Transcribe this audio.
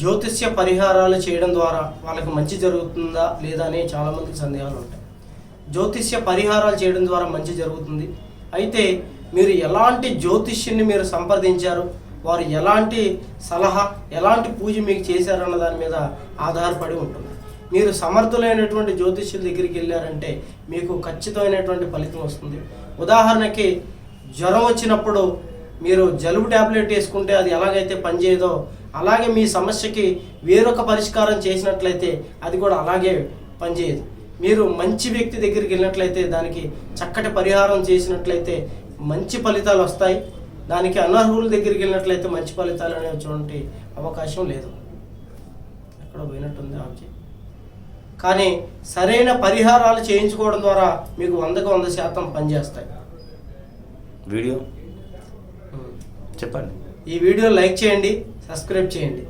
జ్యోతిష్య పరిహారాలు చేయడం ద్వారా వాళ్ళకి మంచి జరుగుతుందా లేదా అని చాలామందికి సందేహాలు ఉంటాయి. జ్యోతిష్య పరిహారాలు చేయడం ద్వారా మంచి జరుగుతుంది. అయితే మీరు ఎలాంటి జ్యోతిష్యుని మీరు సంప్రదించారు, వారు ఎలాంటి సలహా ఎలాంటి పూజ మీకు చేశారన్న దాని మీద ఆధారపడి ఉంటుంది. మీరు సమర్థులైనటువంటి జ్యోతిష్యుల దగ్గరికి వెళ్ళారంటే మీకు ఖచ్చితమైనటువంటి ఫలితం వస్తుంది. ఉదాహరణకి జ్వరం వచ్చినప్పుడు మీరు జలుబు ట్యాబ్లెట్ వేసుకుంటే అది ఎలాగైతే పనిచేయదో అలాగే మీ సమస్యకి వేరొక పరిష్కారం చేసినట్లయితే అది కూడా అలాగే పనిచేయదు. మీరు మంచి వ్యక్తి దగ్గరికి వెళ్ళినట్లయితే దానికి చక్కటి పరిహారం చేసినట్లయితే మంచి ఫలితాలు వస్తాయి. దానికి అనర్హుల దగ్గరికి వెళ్ళినట్లయితే మంచి ఫలితాలు అనేటువంటి అవకాశం లేదు. ఎక్కడ పోయినట్టుంది ఆబ్జెక్ట్. కానీ సరైన పరిహారాలు చేయించుకోవడం ద్వారా మీకు 100కి 100% పనిచేస్తాయి. వీడియో చెప్పండి. ఈ వీడియో లైక్ చేయండి, సబ్స్క్రైబ్ చేయండి.